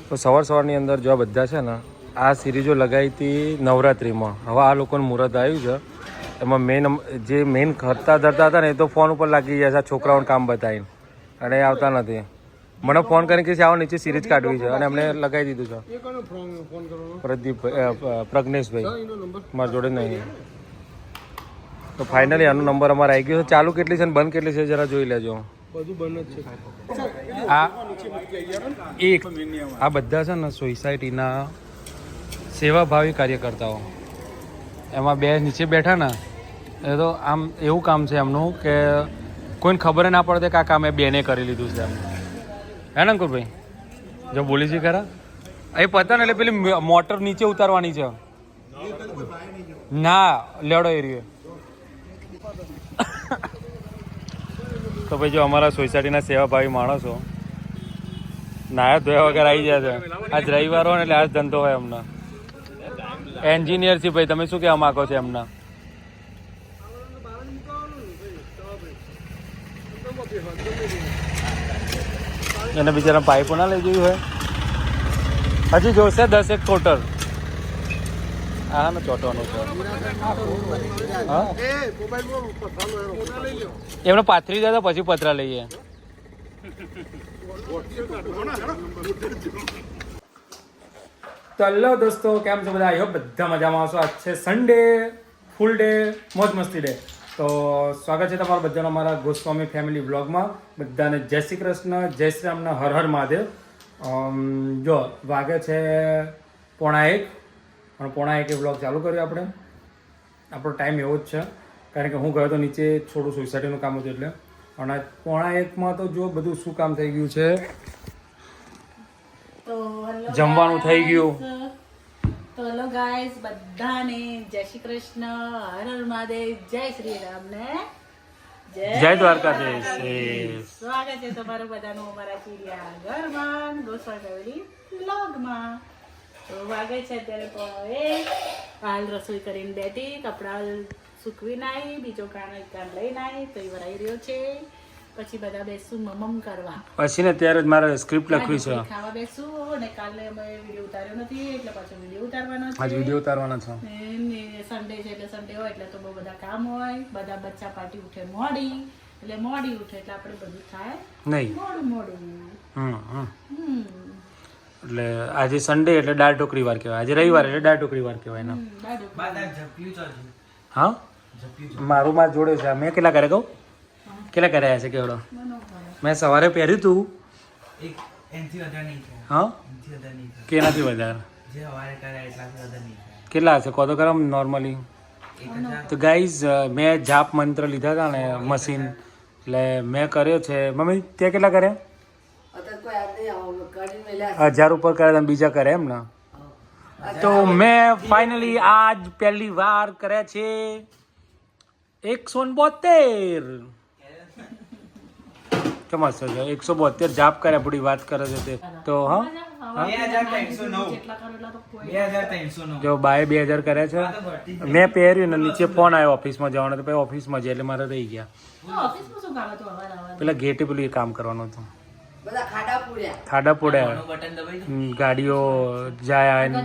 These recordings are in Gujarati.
તો સવારની અંદર જો આ બધા છે ને આ સિરીઝો લગાવી હતી નવરાત્રિમાં. હવે આ લોકોનું મુહૂર્ત આવ્યું છે. એમાં મેન ખરતા ધરતા હતા ને એ તો ફોન ઉપર લાગી ગયા છે આ છોકરાઓને કામ બતાવીને, અને આવતા નથી. મને ફોન કરીને કે આવો નીચે સિરીઝ કાઢવી છે અને અમને લગાવી દીધું છે. પ્રજ્ઞેશભાઈ મારા જોડે નહીં. તો ફાઇનલી આનો નંબર અમારે આવી ગયો છે. ચાલુ કેટલી છે ને બંધ કેટલી છે જરા જોઈ લેજો. આ બધા છે ને સોસાયટીના સેવાભાવી કાર્યકર્તાઓ. એમાં બે નીચે બેઠા ને એ તો આમ એવું કામ છે એમનું કે કોઈને ખબર ના પડે કે આ કામ એ બેને કરી લીધું છે એમ. હે ને અંકુરભાઈ? જો બોલી છે ખરા એ પતા ને એટલે પેલી મોટર નીચે ઉતારવાની છે. ના લેવડો એરિયો. તો ભાઈ જો અમારા સોસાયટીના સેવાભાવી માણસો નાયા ધોયા વગર આવી ગયા છે. આજ રવિવાર હોય ને એટલે આજ ધંધો હોય એમના. એન્જિનિયર છે ભાઈ, તમે શું કહેવા માંગો છો એમના? એને બિચારા પાઇપો ના લઈ જોયું હોય. હજી જોશે 10 ટોટલ. હા ને ચોટવાનું છે. હા એમને પાથરી જાય તો પછી પતરા લઈએ. તો હલો દોસ્તો, કેમ છો બધા? આઈ હોપ બધા મજામાં આવશો. આજ છે સન્ડે, ફૂલ ડે, મોજ મસ્તી ડે. તો સ્વાગત છે તમારું બધાનો અમારા ગોસ્વામી ફેમિલી વ્લોગમાં. બધાને જય શ્રી કૃષ્ણ, જય શ્રી રામના, હર હર મહાદેવ. જો વાગે છે 1:30 અને 1:30 વ્લોગ ચાલુ કર્યો આપણે. આપણો ટાઈમ એવો જ છે કારણ કે હું ગયો તો નીચે થોડું સોસાયટીનું કામ હતું એટલે. અને 1:30 તો જો બધું શું કામ થઈ ગયું છે, જમવાનું થઈ ગયું. તો હેલો ગાઈસ, બધાને જય શ્રી કૃષ્ણ, હર હર મહાદેવ, જય શ્રી રામ ને જય દ્વારકાધીશ. સ્વાગત છે તમારું બધાનું અમારા ચીડિયા ઘરમાં, ગોસ્વામી ફેમિલી વ્લોગમાં. તો વાગે છે અત્યારે હાલ રસોઈ કરીને બેઠી, કપડાં સૂકવીને આવી, બીજો કામ લઈને આવી તો એ ભરાઈ રહ્યો છે. પછી બધા બેસું મમમ કરવા. પછી ને ત્યારે જ મારે સ્ક્રિપ્ટ લખવી છે. ખાવા બેસું અને કાલે અમે વિડીયો ઉતાર્યો નથી એટલે પાછો વિડીયો ઉતારવાનો છે. આજ વિડીયો ઉતારવાનો છે. સન્ડે છે એટલે સન્ડે હોય એટલે તો બહુ બધા કામ હોય. બધા બચ્ચા પાર્ટી ઉઠે મોડી, એટલે મોડી ઉઠે એટલે આપણે બધું થાય નહીં મોડું. એટલે આજે સન્ડે એટલે દાળ ઢોકળી વાર કહેવાય. આજે રવિવાર એટલે દાળ ઢોકળી વાર કહેવાય ને. હા મારું માં જોડે છે. મેં કેટલા કરે કહું? કેટલા કર્યા છે કેવડો? મેં સવારે પહેર્યું તું. હા કેનાથી વધારે કેટલા હશે કહો તો ખરા નોર્મલી? તો ગાઈઝ મેં જાપ મંત્ર લીધા હતા ને મશીન, એટલે મેં કર્યો છે. મમ્મી તે કેટલા કર્યા? 1000 ઉપર કર્યા, બીજા કરે એમ ને? તો મેં ફાઇનલી આજ પહેલી વાર કર્યા છે 172. કેમ હશે 172 જાપ કર્યા પૂરી વાત કરે છે તે તો. હા 2309 જો બાય 2000 કર્યા છે. મેં પહેર્યું ને નીચે ફોન આવ્યો ઓફિસમાં જવાનો, તો પછી ઓફિસમાં જઈ એટલે મારે રહી ગયા. પેલા ગેટે પેલું એ કામ કરવાનું હતું. ખાડા પૂડ્યા, ગાડીઓ જાય એમને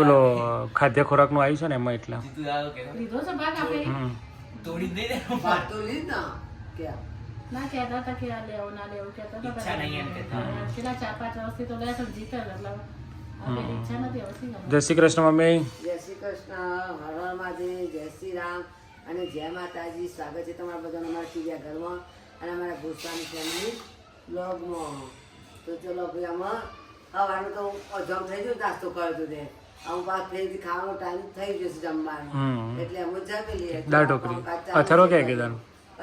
પેલો ખાદ્ય ખોરાક નું આવ્યું છે ને એમાં એટલે. જય શ્રી કૃષ્ણ મમ્મી. જય શ્રી કૃષ્ણ, હર હર મહાદેવ, જય શ્રી રામ અને જય માતાજી. સ્વાગત છે તમારા બધાનું અમારા ચીડિયા ઘરમાં અને અમારા ગોસ્વામી ફેમિલી બ્લોગમાં. તો ચલો ભાઈ આમાં સવારનું તો જમ થઈ ગયું, નાસ્તો કર્યો હતો તે આવું વાત થઈ ગઈ, ખાવાનો ટાઈમ થઈ જશે જમવાનો એટલે અમે જમી લઈએ. દાળ ઢોકળી અથરો ક્યાં કીધા?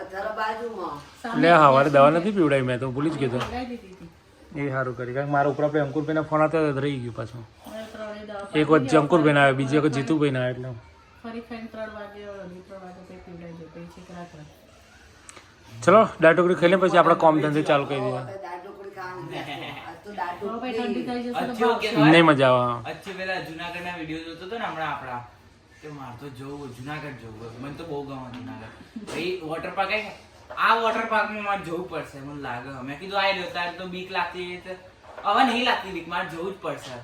અથરો બાજુમાં. લે સવારે દવા નથી પીવડાવી, મેં તો ભૂલી જ કીધું. એ સારું કરી કારણ કે મારા ઉપર આપણે અંકુરભાઈ ફોન આવતા રહી ગયું પાછું. એક વખત અંકુરભાઈ ના આવ્યો, બીજી વખત જીતુભાઈ ના આવ્યો એટલે ચલો દાળ ઢોકળી ખાઈ લે પછી આપણે કોમ ધંધે ચાલુ કરી દઈએ. નહીં મજા આવે. પેલા જુનાગઢના વિડીયો જોતો હતો ને હમણાં આપણા કે મારે તો જવું જુનાગઢ જવું મને તો બહુ ગમે જુનાગઢ ભાઈ વોટર પાર્ક આ વોટર પાર્કમાં મારે જવું પડશે મને લાગે મેં કીધું આવી રહ્યો તારે તો બીક લાગતી હવે નહીં લાગતી બીક મારે જવું જ પડશે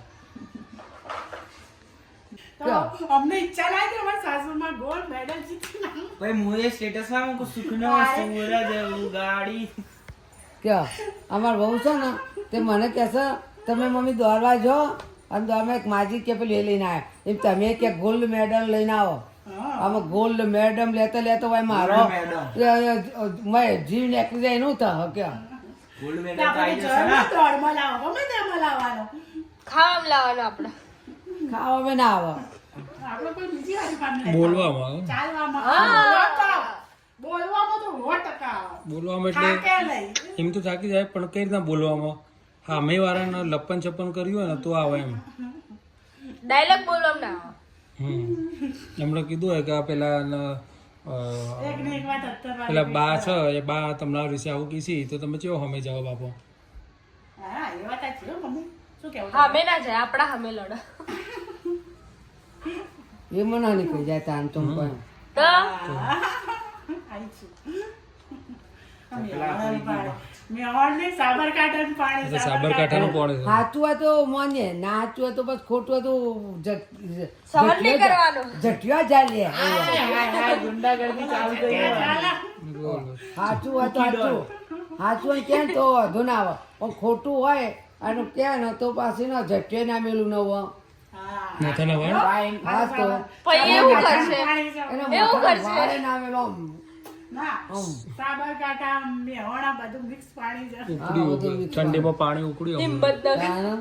તો અમને ઈચ્છા લાગી અમારા સાસુમાં ગોલ્ડ મેડલ જીતી ના ભાઈ હું એ સ્ટેટસમાં મૂકું સુખનો સૂરજ ઉગાડી ક્યાં અમાર બહુ છે ને તે મને કહેશે તમે મમ્મી દોડવા જો અને અમે એક માજી કે પેલી એ લઈને આવ્યા એમ તમે કે ગોલ્ડ મેડલ લઈને આવો આમાં ગોલ્ડ મેડમ લેતો લેતો ભાઈ મારો મેં જીવ નીકળી જાય એનું થાય ક્યાં ગોલ્ડ મેડલ આપણે આવી જશે જળ ને દોડમાં લાવો ગમે તેમાં લાવવાનો ખાવામાં લાવવાનો આપણે ખાવા મેં ના આવે આપણે કોઈ બીજી હારી કામ નહીં બોલવામાં ચાલવામાં બોલવામાં તો 100% બોલવામાં થાકે એટલે નહીં એમ તો થાકી જાય પણ કઈ રીતના બોલવામાં સામે વાળાને લપન છપ્પન કર્યું હોય ને તો આવે એમ ડાયલોગ બોલવામાં ના આવે. એમણે કીધું હોય કે આ પેલા એક ને એક વાત અત્તર પેલા બા છે એ બા તમારા વિશે આવું કીધી તો તમે કેવો હમે જવાબ આપો હા એ વાત સાચી હો મમ્મી શું કહેવું હામે ના જાય આપણા હામે લડે એ મને નીકળી જાય તાન તો પણ તો આઈ છું મેહોણને સાબરકાંઠાનું પાણી એટલે સાબરકાંઠાનું પાણી છે સાચું હોય તો માન્ય ના સાચું હોય તો બસ ખોટું હોય તો સહન નહીં કરવાનું. જટિયા જાય લે ગુંડાગર્દી ચાલુ થઈ ગઈ સાચું હોય તો સાચું સાચું હોય કેમ તો વાંધો ના આવે પણ ખોટું હોય અને કે ને તો પાછી ના જટિયા ના મેલું ન હોય માથાના વાળ હા તો પછી એવું કરશે એના એવું માથાના કરશે. વાળે ના મેલો આમ. ના સાબરકાંઠા મેહોણા બધું મિક્સ પાણી છે ઉકળી ઠંડીમાં પાણી ઉકળ્યું હિંમત નથી. તાને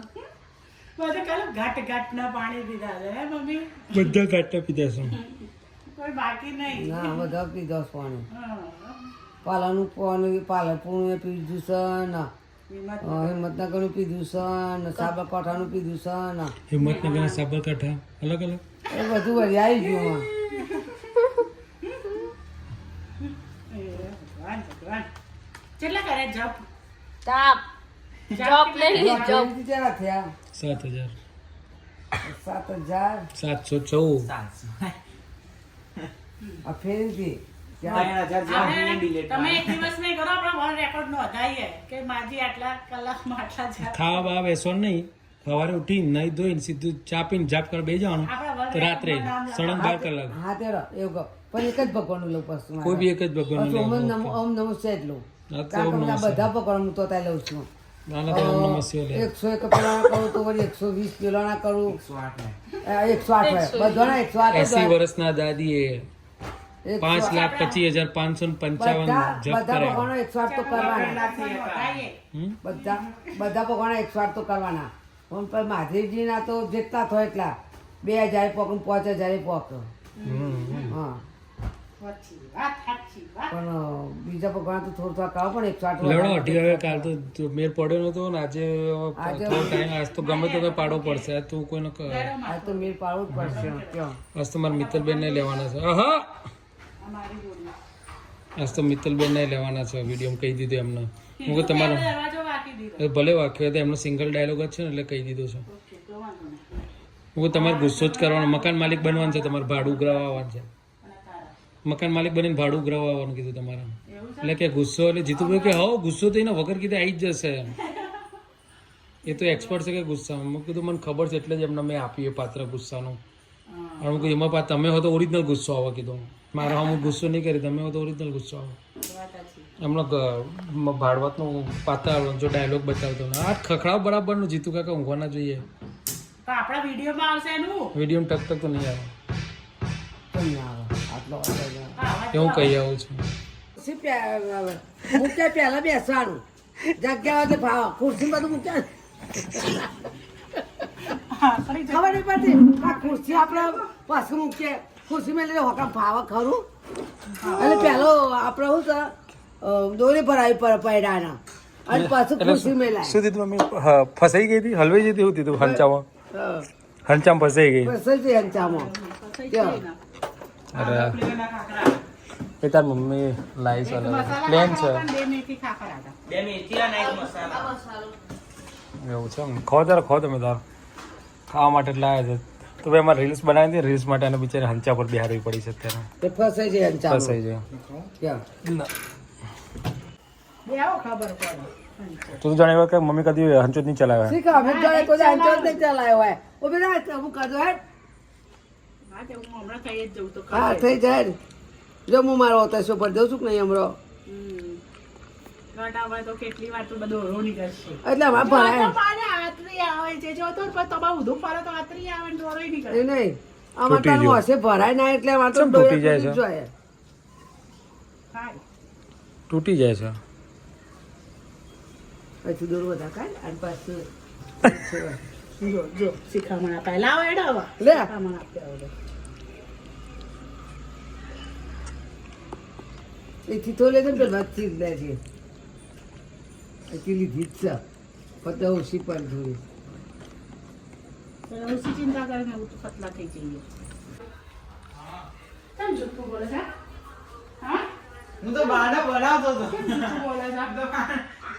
બધું કાલે ઘાટ ઘાટના પાણી પીધા છે હે મમ્મી બધા કાઢતા પીધા છે કોઈ બાકી નહીં ના બધા પીધો છે પાણી હા. પાલનનું પાણી પાલનપુરનું પીધું છે ને હિંમત હિંમતનગરનું પીધું છે ને સાબરકાંઠાનું પીધું છે ને હિંમતનગર સાબરકાંઠા અલગ અલગ એ બધું વળી આવી ગયું ભગવાન ભગવાન કેટલા કરે જપ તાપ જોબ નહીં જોબ એનાથી કેટલા થયા 7,000 7,000 714 આ ફેરીથી 3,000 જેવા આપણે delete તમે એક દિવસ નહીં કરો આપણે વર્લ્ડ રેકોર્ડ નોંધાઈએ કે માજી આટલા કલાકમાં આટલા જપ ખાવા બાવા બેસવાનું નહીં સવારે ઉઠીને નહીં ધોઈને સીધું ચા પીને જાપ કરવા બેસી જવાનું તો રાત્રે 12.5 કલાક હા તેરો એવું કહો પણ એક જ ભગવાનનું લઉં પાછું કોઈ બી એક જ ભગવાન ઓમ નમો છે જ લઉં હા, તો કારણ કે ઓમ બધા નમઃ બધા ભગવાન હું તો ત્યાં લઉં છું નાના તો ઓમ નમઃ શિવાય લે 101 પેલા કરું તો વળી 120 પેલા કરું 108 ને 108 બધાના 108 80 વર્ષના દાદીએ 5,25,555 જપ બધા કર્યા ભગવાનો 108 તો કરવાના નોંધાઈએ બધા બધા ભગવાન 108 તો કરવાના પણ પર મહાદેવજીના તો જેટલા થાય એટલા 2,000 પોક 5,000 પોક હા સાચી વાત સાચી વાત પણ બીજા ભગવાન તો થોડું થોડા કરો પણ 108 લડો અઢી હવે કાલ તો મેર પડ્યો નતો ને આજે આજે થોડો ટાઈમ આજ તો ગમે તો કઈ પાડવો પડશે આજ તો કોઈને આ તો મેળ પાડવું જ પડશે ક્યાં આજ તો મારા મિત્તલબેન ને લેવાના છે આહા અમારી જોડી આજ તો મિત્તલબેન ને લેવાના છે વિડીયો કહી દીધું એમને હું કે તમારો દરવાજો વાકી દીધો એ ભલે વાક્ય હતો એમનો સિંગલ ડાયલોગ જ છે ને એટલે કહી દીધું છે ઓકે તો વાંધો નહીં હું કે તમારે ગુસ્સો જ કરવાનો મકાન માલિક બનવાનું છે તમારે ભાડું ઉઘરાવવા આવવાનું છે અને તારા મકાન માલિક બનીને ભાડું ઉઘરાવવા આવવાનું કીધું તમારે એવું છે એટલે કે ગુસ્સો એટલે જીતુભાઈ કે હો ગુસ્સો તો એના વગર કીધે આવી જ જશે એ તો એક્સપર્ટ છે કે ગુસ્સામાં મેં કીધું મને ખબર છે એટલે જ એમને મેં આપ્યું એ પાત્ર ગુસ્સાનું અને હું કીધું એમાં તમે હો તો ઓરિજિનલ ગુસ્સો આવો કીધું મારા હું ગુસ્સો નહીં કરી તમે હો તો ઓરિજિનલ ગુસ્સો આવો વાત સાચી એમનો ભાડવતનું પાત્ર જો ડાયલોગ બતાવતો ને આ ખખડાવ બરાબરનું જીતુ કાકા ઊંઘવાના જોઈએ તો આપણા વિડીયોમાં આવશે એનું વિડીયો ટક ટક તો નહીં આવે કેમ ના આવે આટલો વાગ્યો છે. એ હું કહી આવું છું મૂક્યા પહેલા બેસવાનું જગ્યા હોય તો ભાવ ખુરશી બધું મૂક્યા ખબર નહીં પડતી આ ખુરશી આપણે પાછું મૂકીએ ખુરશી મેં હોકા ભાવ ખરું અને પહેલો આપણે શું છે દોરી ભરાવી પડાના અને પાછું ખુરશી મેલાય શું દીધું મમ્મી ફસાઈ ગઈ હતી હલવાઈ જતી એવું દીધું હંચામાં હંચામાં ફસાઈ ગઈ પછી અંચામાં અરે એ તાર મમ્મી લાઈ છે પ્લેન છે બે મેથી ખાખરા હતા બે મેથી અને એક મસાલા એવું છે એમ ખો તારે ખો તમે તાર ખાવા માટે જ લાવ્યા છે તો ભાઈ અમારે રીલ્સ બનાવી હતી રીલ્સ માટે અને બિચારી હંચા પર બિહારવી પડી છે અત્યારે તે ફસાઈ જાય અંચામાં. ફસાઈ જાય ક્યાં? બે આવો ખબર પડે તું જાણે કે મમ્મી કદી હંચો જ નહીં ચલાવ્યા શીખો, અમે તો કોઈ અંચો જ નહીં ચલાવ્યો હોય. ઊભી રહે, હું કરજો હેડ. હા તે હું હમણાં થઈ જ જઉં તો હા ખબર. થઈ જાય. જો હું મારો ઓતરસો પર જઉં છું કે નહીં હમણાં. ઘટાવા તો કેટલી વાર તો બધો ઓળો નીકળશે એટલે અમારે ભણાય જો તો મારે આતરી આવે છે જો તો પણ તમારે ઊંધું ફરે તો આતરી આવે ને દોરોય નીકળે એ નહીં અમારે તો તૂટી હશે ભરાય ના એટલે અમારે તો ચમ તૂટી જાય છે? જોઈએ. થાય તૂટી જાય છે પછી દૂર બધા ખાય અને પાછું જો જો શિખામણ આપાય લાવો એડો હવે લે. શિખામણ આપ્યા હવે એથી તો લે છે ને પેલા થી જ લે છે એથી લીધી જ છે પતા ઓછી પણ થોડી તો ઓછી ચિંતા કરીને હું તો પતલા થઈ જઈએ કેમ જુઠ્ઠું બોલે છે હા હું તો બાને બનાવતો હતો કેમ જુઠ્ઠું બોલે છે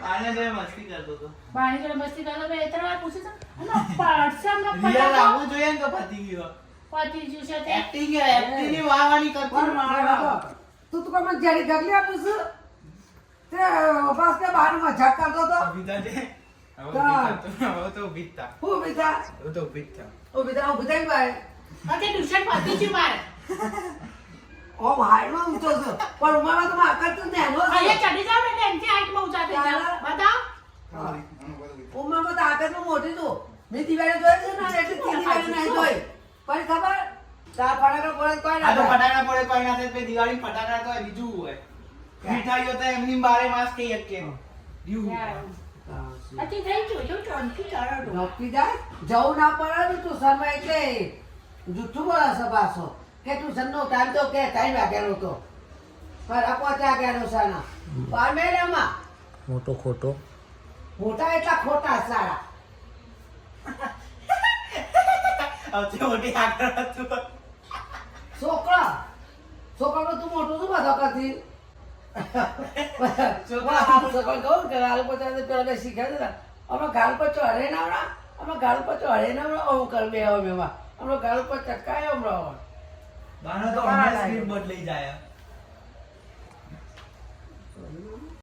બાને જે મસ્તી કરતો હતો બાણી જોડે મસ્તી કરતો બે ત્રણ વાર પૂછ્યું છે અને પાડસામાં રિયલ પટાકો આવવું જોઈએ ને તો પતી ગયો પતી જ્યું છે તે એક્ટિંગ ની વાવાની કરતી મારવા તું તો કોઈ જડી ગગલી આપું છું તે બસ કે બહાર મજાક કરતો તો બીજા જે હવે તો બીતા હું બીજા હવે તો બીતા ઉભી થઈ ભાઈ ઓકે ટ્યુશન પતી જ્યું મારે ઓ હાઈમાં ઊંચો છે પણ ઉમામાં તો આકર તું નેનો છે અહીંયા ચડી જાવ એટલે એનથી હાઈટમાં ઊંચા થઈ જાવ બતાવ ઉમામાં તો આકર નું મોટી તું મેં દિવાળી જોઈ છે ને એટલે તી દિવાળી નહીં જોઈ પણ ખબર તાર ફટાકડા પડે કોઈ આ તો ના થાય. ફટાકડા પડે કોઈ ના થાય પછી દિવાળી ફટાકડા તો બીજું હોય મીઠાઈઓ તો એમની બારે માસ કઈ શકે અતિ થઈ ગયું જો ચોંકી ચાલો નોકરી જાય જવું ના પડે ને તું શર્મા એટલે જુઠ્ઠું બોલે છે પાછો કે ટ્યુશન નો ટાઈમ તો કે 3 વાગ્યાનો તો ખરા 5 વાગ્યાનો છે ના બાર મેળામાં મોટો ખોટો મોટા એટલા ખોટા સારા સૌથી મોટી આગળ હતું છોકરા છોકરાનો તું મોટું શું બધો કરતી છોકરા કહું કે ગાલ પર પેલા બે શીખ્યા છે અમે ગાલ પર ચડે ના આવડા અમે ગાલ પર ચડે ના આવડા હું કર બે અમે ગાલ પર ચટકાય હમણાં બાનો તો હમણાં સ્પીડ બદલાઈ જાય